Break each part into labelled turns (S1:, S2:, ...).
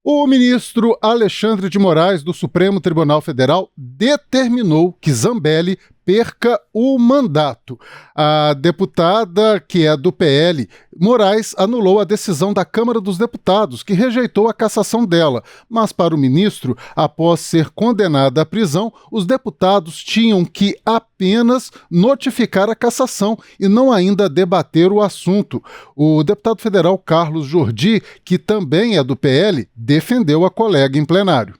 S1: O ministro Alexandre de Moraes, do Supremo Tribunal Federal, determinou que Zambelli perca o mandato. A deputada, que é do PL, Moraes, anulou a decisão da Câmara dos Deputados, que rejeitou a cassação dela. Mas, para o ministro, após ser condenada à prisão, os deputados tinham que apenas notificar a cassação e não ainda debater o assunto. O deputado federal Carlos Jordi, que também é do PL, defendeu a colega em plenário.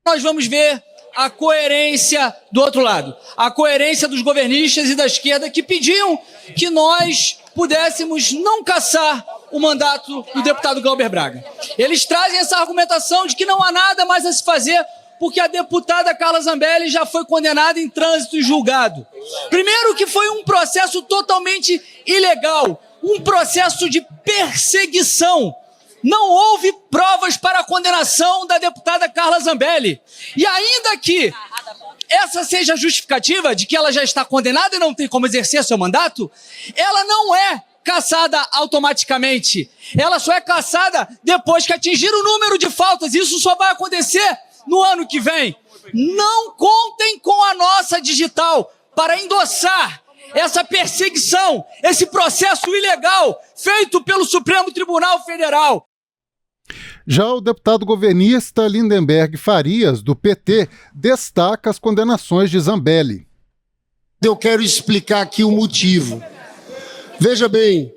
S2: Nós vamos ver a coerência do outro lado, a coerência dos governistas e da esquerda que pediam que nós pudéssemos não cassar o mandato do deputado Glauber Braga. Eles trazem essa argumentação de que não há nada mais a se fazer porque a deputada Carla Zambelli já foi condenada em trânsito e julgado. Primeiro que foi um processo totalmente ilegal, um processo de perseguição. Não houve provas para a condenação da deputada Carla Zambelli. E ainda que essa seja a justificativa de que ela já está condenada e não tem como exercer seu mandato, ela não é cassada automaticamente. Ela só é cassada depois que atingir o número de faltas. Isso só vai acontecer no ano que vem. Não contem com a nossa digital para endossar essa perseguição, esse processo ilegal feito pelo Supremo Tribunal Federal.
S1: Já o deputado governista Lindenberg Farias, do PT, destaca as condenações de Zambelli.
S3: Eu quero explicar aqui o motivo. Veja bem,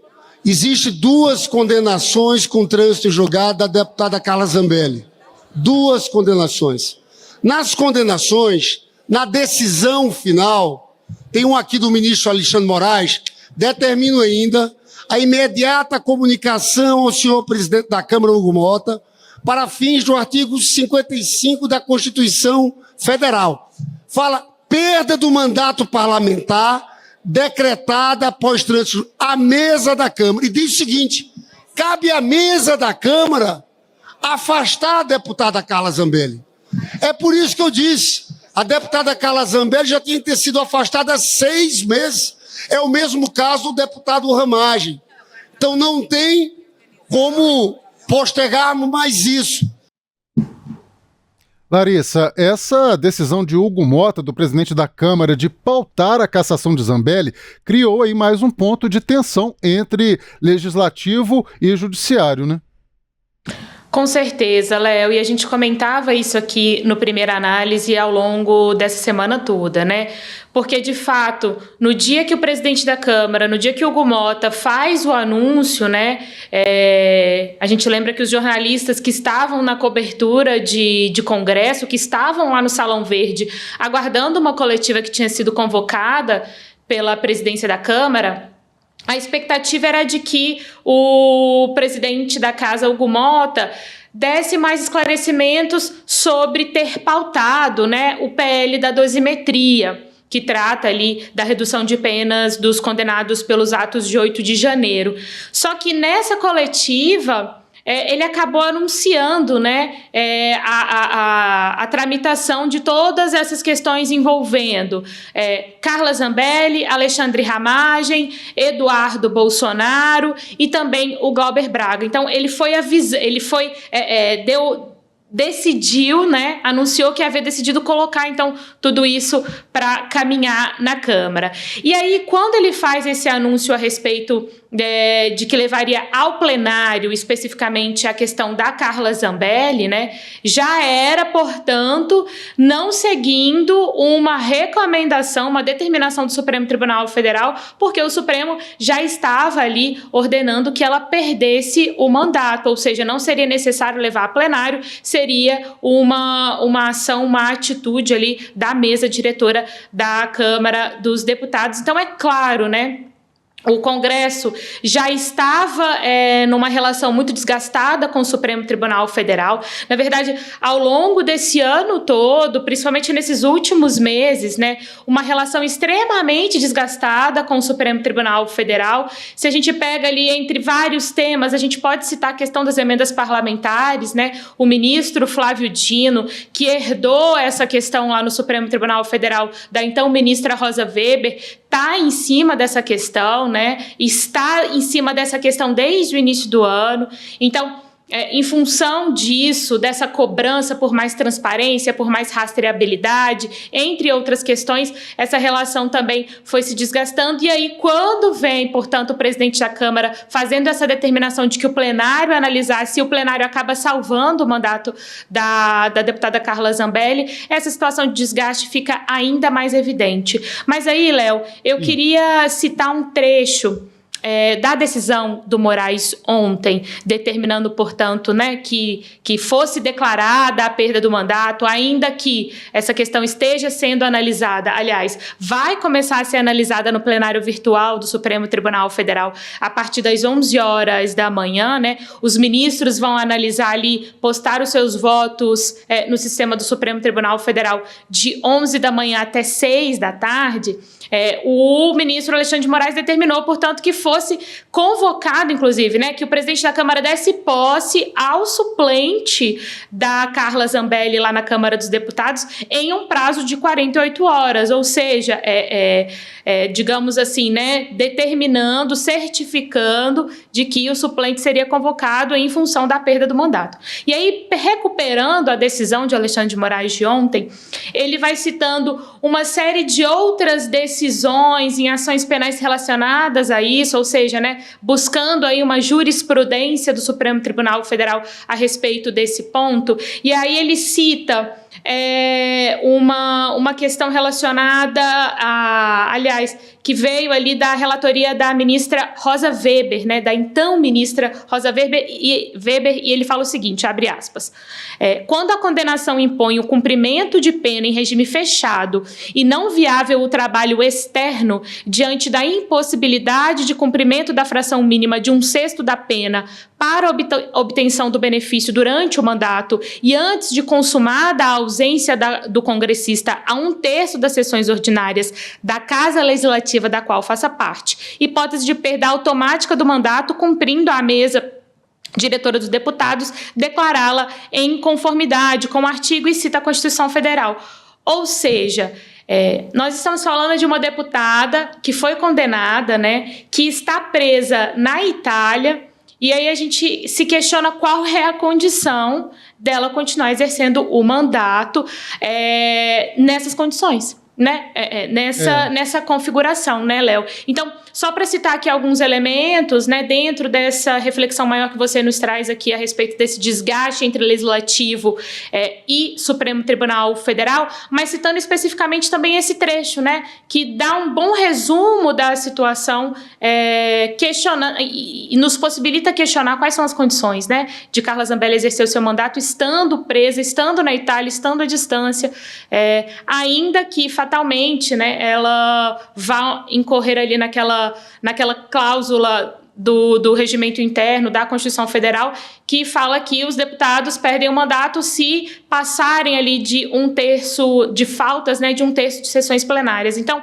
S3: existem 2 condenações com trânsito julgado da deputada Carla Zambelli. 2 condenações. Nas condenações, na decisão final, tem um aqui do ministro Alexandre de Moraes, determino ainda a imediata comunicação ao senhor presidente da Câmara, Hugo Mota, para fins do artigo 55 da Constituição Federal. Fala perda do mandato parlamentar decretada após trânsito à mesa da Câmara. E diz o seguinte, cabe à mesa da Câmara afastar a deputada Carla Zambelli. É por isso que eu disse, a deputada Carla Zambelli já tinha que ter sido afastada há 6 meses. É o mesmo caso do deputado Ramagem. Então não tem como postergarmos mais isso.
S1: Larissa, essa decisão de Hugo Mota, do presidente da Câmara, de pautar a cassação de Zambelli, criou aí mais um ponto de tensão entre legislativo e judiciário, né?
S4: Com certeza, Léo, e a gente comentava isso aqui no Primeira Análise ao longo dessa semana toda, né? Porque, de fato, no dia que o presidente da Câmara, no dia que o Hugo Mota faz o anúncio, né? A gente lembra que os jornalistas que estavam na cobertura de Congresso, que estavam lá no Salão Verde, aguardando uma coletiva que tinha sido convocada pela presidência da Câmara, a expectativa era de que o presidente da casa, Hugo Mota, desse mais esclarecimentos sobre ter pautado, né, o PL da dosimetria, que trata ali da redução de penas dos condenados pelos atos de 8 de janeiro. Só que nessa coletiva, ele acabou anunciando, né, a tramitação de todas essas questões envolvendo Carla Zambelli, Alexandre Ramagem, Eduardo Bolsonaro e também o Glauber Braga. Então, decidiu, né, anunciou que havia decidido colocar, então, tudo isso para caminhar na Câmara. E aí, quando ele faz esse anúncio a respeito de que levaria ao plenário, especificamente, a questão da Carla Zambelli, né, já era, portanto, não seguindo uma recomendação, uma determinação do Supremo Tribunal Federal, porque o Supremo já estava ali ordenando que ela perdesse o mandato, ou seja, não seria necessário levar a plenário, seria uma ação, uma atitude ali da mesa diretora da Câmara dos Deputados. Então, é claro, né? O Congresso já estava numa relação muito desgastada com o Supremo Tribunal Federal. Na verdade, ao longo desse ano todo, principalmente nesses últimos meses, né, uma relação extremamente desgastada com o Supremo Tribunal Federal. Se a gente pega ali entre vários temas, a gente pode citar a questão das emendas parlamentares, né? O ministro Flávio Dino, que herdou essa questão lá no Supremo Tribunal Federal da então ministra Rosa Weber, está em cima dessa questão, né? Está em cima dessa questão desde o início do ano. Então, em função disso, dessa cobrança por mais transparência, por mais rastreabilidade, entre outras questões, essa relação também foi se desgastando. E aí, quando vem, portanto, o presidente da Câmara fazendo essa determinação de que o plenário analisasse, o plenário acaba salvando o mandato da deputada Carla Zambelli, essa situação de desgaste fica ainda mais evidente. Mas aí, Léo, eu queria citar um trecho da decisão do Moraes ontem, determinando, portanto, né, que fosse declarada a perda do mandato, ainda que essa questão esteja sendo analisada, aliás, vai começar a ser analisada no plenário virtual do Supremo Tribunal Federal a partir das 11 horas da manhã, né? Os ministros vão analisar ali, postar os seus votos no sistema do Supremo Tribunal Federal de 11 da manhã até 6 da tarde. O ministro Alexandre de Moraes determinou, portanto, que fosse convocado, inclusive, né, que o presidente da Câmara desse posse ao suplente da Carla Zambelli lá na Câmara dos Deputados em um prazo de 48 horas, ou seja, digamos assim, né, determinando, certificando de que o suplente seria convocado em função da perda do mandato. E aí, recuperando a decisão de Alexandre de Moraes de ontem, ele vai citando uma série de outras decisões em ações penais relacionadas a isso, ou seja, né, buscando aí uma jurisprudência do Supremo Tribunal Federal a respeito desse ponto. E aí ele cita uma questão relacionada aliás, que veio ali da relatoria da ministra Rosa Weber, né, da então ministra Rosa Weber, e ele fala o seguinte, abre aspas, quando a condenação impõe o cumprimento de pena em regime fechado e não viável o trabalho externo diante da impossibilidade de cumprimento da fração mínima de 1/6 da pena para obtenção do benefício durante o mandato e antes de consumada a ausência do congressista a 1/3 das sessões ordinárias da Casa Legislativa da qual faça parte, hipótese de perda automática do mandato, cumprindo a mesa diretora dos deputados declará-la em conformidade com o artigo e cita a Constituição Federal. Ou seja, nós estamos falando de uma deputada que foi condenada, né, que está presa na Itália. E aí a gente se questiona qual é a condição dela continuar exercendo o mandato nessas condições, né? Nessa configuração, né, Léo? Então, só para citar aqui alguns elementos, né, dentro dessa reflexão maior que você nos traz aqui a respeito desse desgaste entre Legislativo e Supremo Tribunal Federal, mas citando especificamente também esse trecho, né, que dá um bom resumo da situação, questionando e nos possibilita questionar quais são as condições, né, de Carla Zambelli exercer o seu mandato estando presa, estando na Itália, estando à distância, ainda que fatalmente, né, ela vá incorrer ali naquela cláusula do regimento interno da Constituição Federal que fala que os deputados perdem o mandato se passarem ali de 1/3 de faltas, né, de 1/3 de sessões plenárias. Então,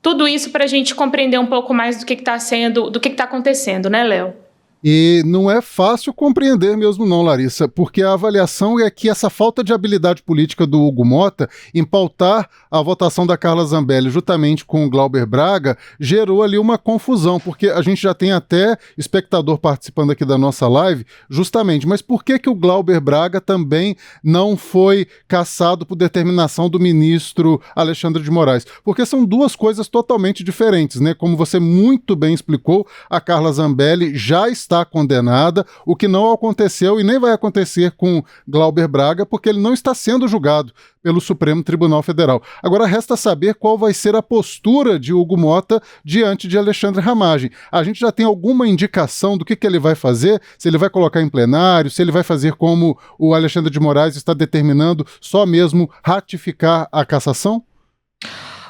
S4: tudo isso para a gente compreender um pouco mais do que está acontecendo, né, Léo?
S1: E não é fácil compreender mesmo não, Larissa, porque a avaliação é que essa falta de habilidade política do Hugo Mota em pautar a votação da Carla Zambelli juntamente com o Glauber Braga gerou ali uma confusão, porque a gente já tem até espectador participando aqui da nossa live, justamente, mas por que o Glauber Braga também não foi cassado por determinação do ministro Alexandre de Moraes? Porque são duas coisas totalmente diferentes, né? Como você muito bem explicou, a Carla Zambelli já está condenada, o que não aconteceu e nem vai acontecer com Glauber Braga, porque ele não está sendo julgado pelo Supremo Tribunal Federal. Agora resta saber qual vai ser a postura de Hugo Mota diante de Alexandre Ramagem. A gente já tem alguma indicação do que ele vai fazer? Se ele vai colocar em plenário, se ele vai fazer como o Alexandre de Moraes está determinando, só mesmo ratificar a cassação?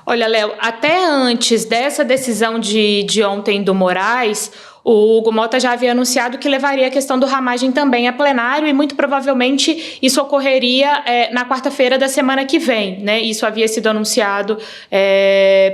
S4: Olha, Léo, até antes dessa decisão de ontem do Moraes, o Hugo Mota já havia anunciado que levaria a questão do Ramagem também a plenário e muito provavelmente isso ocorreria na quarta-feira da semana que vem, né? Isso havia sido anunciado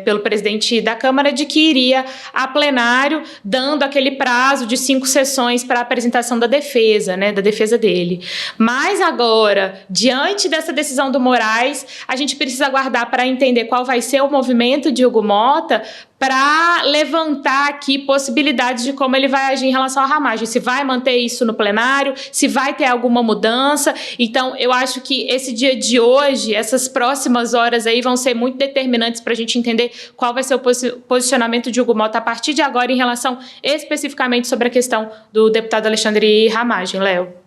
S4: pelo presidente da Câmara de que iria a plenário, dando aquele prazo de 5 sessões para a apresentação da defesa, né? Da defesa dele. Mas agora, diante dessa decisão do Moraes, a gente precisa aguardar para entender qual vai ser o movimento de Hugo Mota para levantar aqui possibilidades de como ele vai agir em relação à Ramagem, se vai manter isso no plenário, se vai ter alguma mudança. Então, eu acho que esse dia de hoje, essas próximas horas aí vão ser muito determinantes para a gente entender qual vai ser o posicionamento de Hugo Mota a partir de agora em relação especificamente sobre a questão do deputado Alexandre Ramagem, Léo.